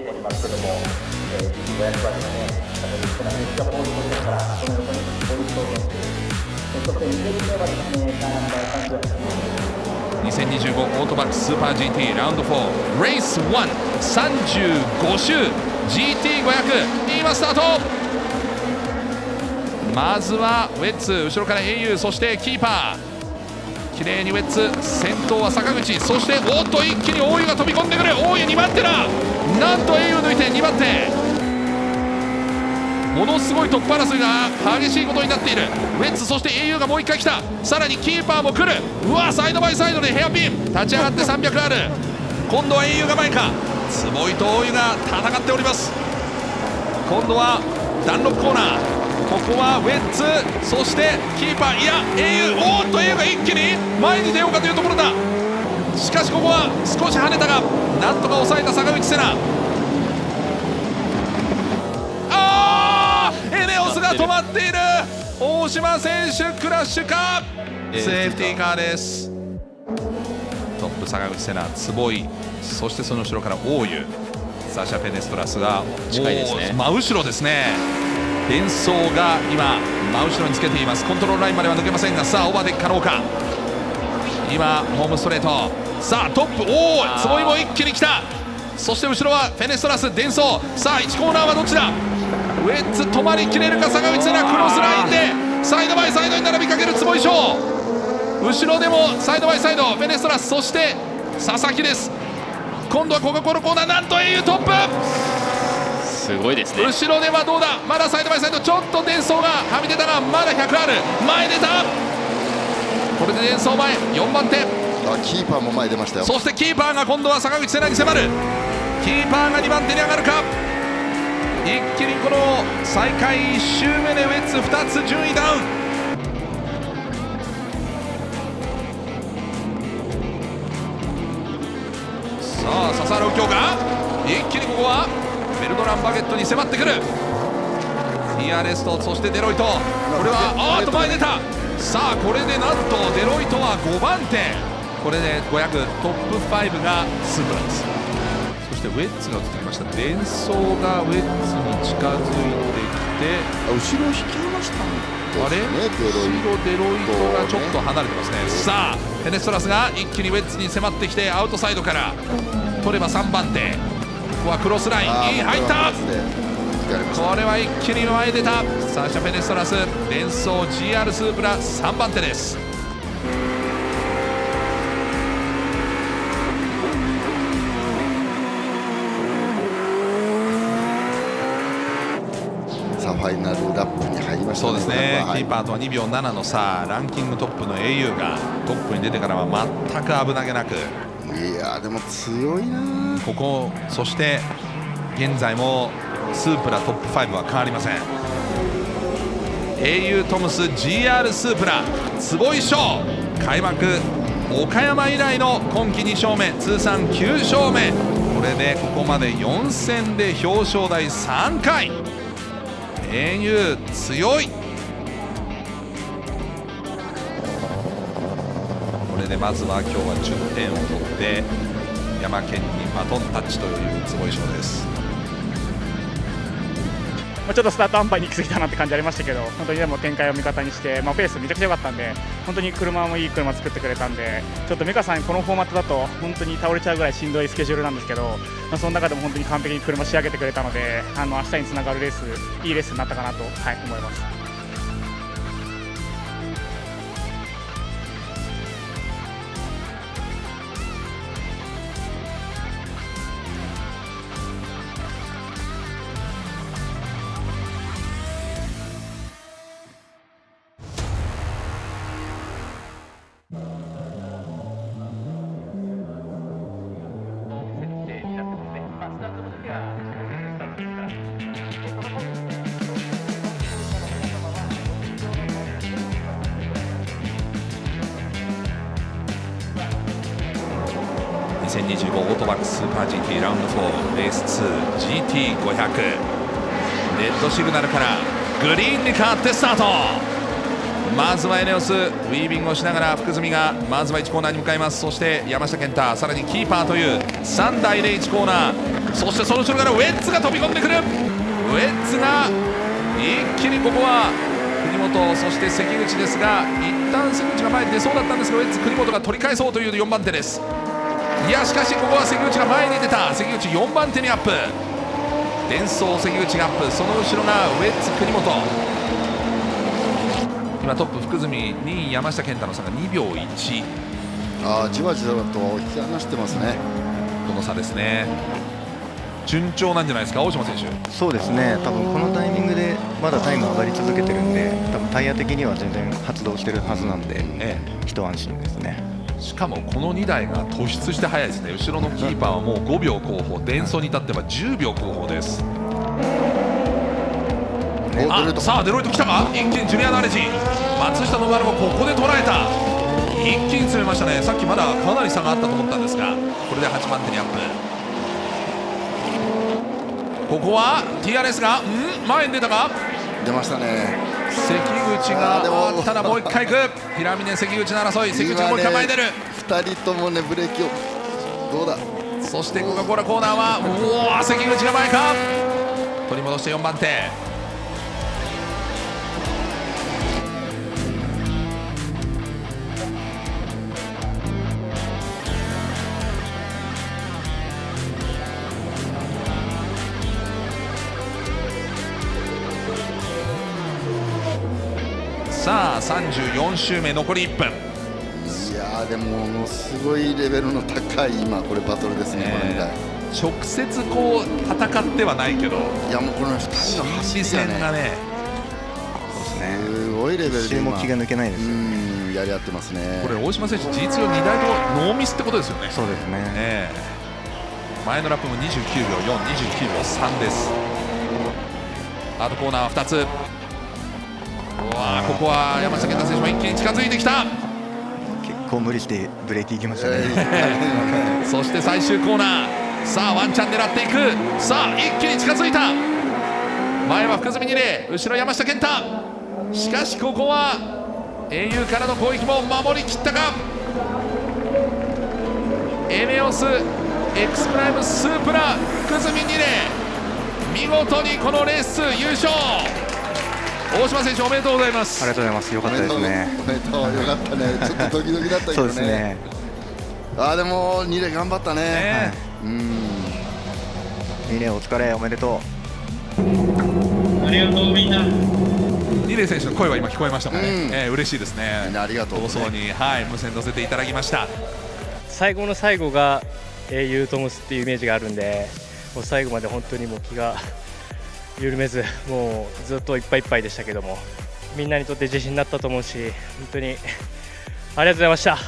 おりますけども、GT500 馬ですね、めっちゃポイントですから、その横にポイントを持っている。そして2戦目はですね、2025オートバックスーパー GT ラウンド4レース1 35周 GT500 今スタート。まずはウェッツ、後ろから au、 そしてキーパー、綺麗にウェッツ、先頭は坂口、そしておっと一気に大湯が飛び込んでくる。大湯2番手だ。なんと au 抜いて2番手。ものすごいトップ争いが激しいことになっている。ウェッツ、そして au がもう1回来た。さらにキーパーも来る。うわ、サイドバイサイドでヘアピン、立ち上がって300ある。今度は au が前か。坪井と大湯が戦っております。今度はダンロップコーナー、ここはウェッツ、そしてキーパー、いや au、 おっと au が一気に前に出ようかというところだ。しかしここは少し跳ねたがなんとか抑えた坂口瀬名。エネオスが止まっている。大島選手クラッシュか、セーフティーカーです。トップ坂口瀬名、坪井、そしてその後ろから大湯、サシャ・ペネストラスが近いですね。真後ろですね。デンソーが今真後ろにつけています。コントロールラインまでは抜けませんが、さあオーバーテイク可能か。今ホームストレート、さあトップ、おお坪井も一気に来た。そして後ろはフェネストラス、デンソー、さあ1コーナーはどっちだ。ウェッツ止まりきれるか。坂口瀬名クロスラインでサイドバイサイドに並びかける坪井翔。後ろでもサイドバイサイドフェネストラス、そして佐々木です。今度はコカ・コーラコーナー、なんと au トップ。すごいですね。後ろではどうだ。まだサイドバイサイドちょっとデンソーがはみ出たが、まだ100ある。前出た。これでデンソー前4番手。キーパーも前出ましたよ。そしてキーパーが今度は坂口瀬名に迫る。キーパーが2番手に上がるか。一気にこの最下位1周目でウェッツ2つ順位ダウン。さあ笹原右京が一気にここはベルドランバゲットに迫ってくる。ティアレスト、そしてデロイト、これはと前出た。さあこれでなんとデロイトは5番手。これで500トップ5がスープラです。そしてウェッツが映ってきました。デンソーがウェッツに近づいてきて、後ろ引きましたね。あれ、後ろデロイトがちょっと離れてますね。さあフェネストラスが一気にウェッツに迫ってきて、アウトサイドから取れば3番手。ここはクロスラインに入った。これは一気に前出た。サーシャ・フェネストラス、デンソー GR スープラ3番手です。さあファイナルラップに入りましたね。そうですね、はい、キーパーとは2秒7の差。ランキングトップの au がトップに出てからは全く危なげなく、いやでも強いなここ、そして現在もスープラトップ5は変わりません。 au トムス GR スープラ坪井翔、開幕岡山以来の今季2勝目、通算9勝目。これでここまで4戦で表彰台3回。 au 強い。これでまずは今日は10点を取って山県にバトンタッチという坪井翔です。ちょっとスタート安牌に行き過ぎたなって感じありましたけど、本当にでも展開を味方にして、ペースめちゃくちゃ良かったんで、本当に車もいい車作ってくれたんで、ちょっとメカさんこのフォーマットだと本当に倒れちゃうぐらいしんどいスケジュールなんですけど、その中でも本当に完璧に車仕上げてくれたので、明日につながるレース、いいレースになったかなと、思います。2025オートバックスーパー GT ラウンド4レース 2GT500 レッドシグナルからグリーンに変わってスタート。まずはエネオスウィービングをしながら福住がまずは1コーナーに向かいます。そして山下健太、さらにキーパーという3台で1コーナーそしてその後ろからウェッツが飛び込んでくる。ウェッツが一気にここは国本、そして関口ですが、一旦関口が前に出そうだったんですが、ウェッツ国本が取り返そうという4番手です。いやしかしここは関口が前に出た。関口4番手にアップ。デンソー関口がアップ、その後ろがウェッツ国本。今トップ福住、2位山下健太の差が2秒1。じわじわと引き離してますね。この差ですね。順調なんじゃないですか、大島選手。そうですね、多分このタイミングでまだタイム上がり続けてるんで、多分タイヤ的には全然発動してるはずなんで、一安心ですね。しかもこの2台が突出して速いですね。後ろのキーパーはもう5秒後方、デンソーに至っては10秒後方です。さあデロイト来たか。一気にジュニアナレジ松下の丸もここで捉えた。一気に詰めましたね。さっきまだかなり差があったと思ったんですが、これで8番手にアップ。ここは TRS が前に出たか。出ましたね。関口がただもう1回いく。ピラミネ関口の争い。関口がもう1回前に出る。2人ともねブレーキをどうだ。そしてコカ・コーラコーナーは関口が前か。取り戻して4番手。さあ34周目残り1分。いやでもものすごいレベルの高い今これバトルですね、この2台。直接こう戦ってはないけど、いやもうこの2人の走り戦がね、すごいレベルで今も気が抜けないですよ。やり合ってますね。これ大島選手実用2台ともノーミスってことですよね。そうですね。前のラップも29秒4、29秒3です。アートコーナーは2つ。ここは山下健太選手も一気に近づいてきた。結構無理してブレーキいきましたね。そして最終コーナー、さあワンチャン狙っていく。さあ一気に近づいた。前は福住2例、後ろ山下健太。しかしここは英雄からの攻撃も守りきったか。エネオスエクスプライムスープラ福住2例、見事にこのレース優勝。大島選手おめでとうございます。ありがとうございます。良かったですね。おめでとう、よかったね。ちょっとドキドキだったけどね。そうですね。でも2例頑張ったね。2例お疲れ、おめでとう。ありがとうみんな。2例選手の声は今聞こえましたもんね。嬉しいですね。みんなありがとう。放送に無線乗せていただきました。最後の最後が英雄トムスっていうイメージがあるんで、もう最後まで本当にもう気が緩めず、もうずっといっぱいいっぱいでしたけども、みんなにとって自信になったと思うし、本当にありがとうございました。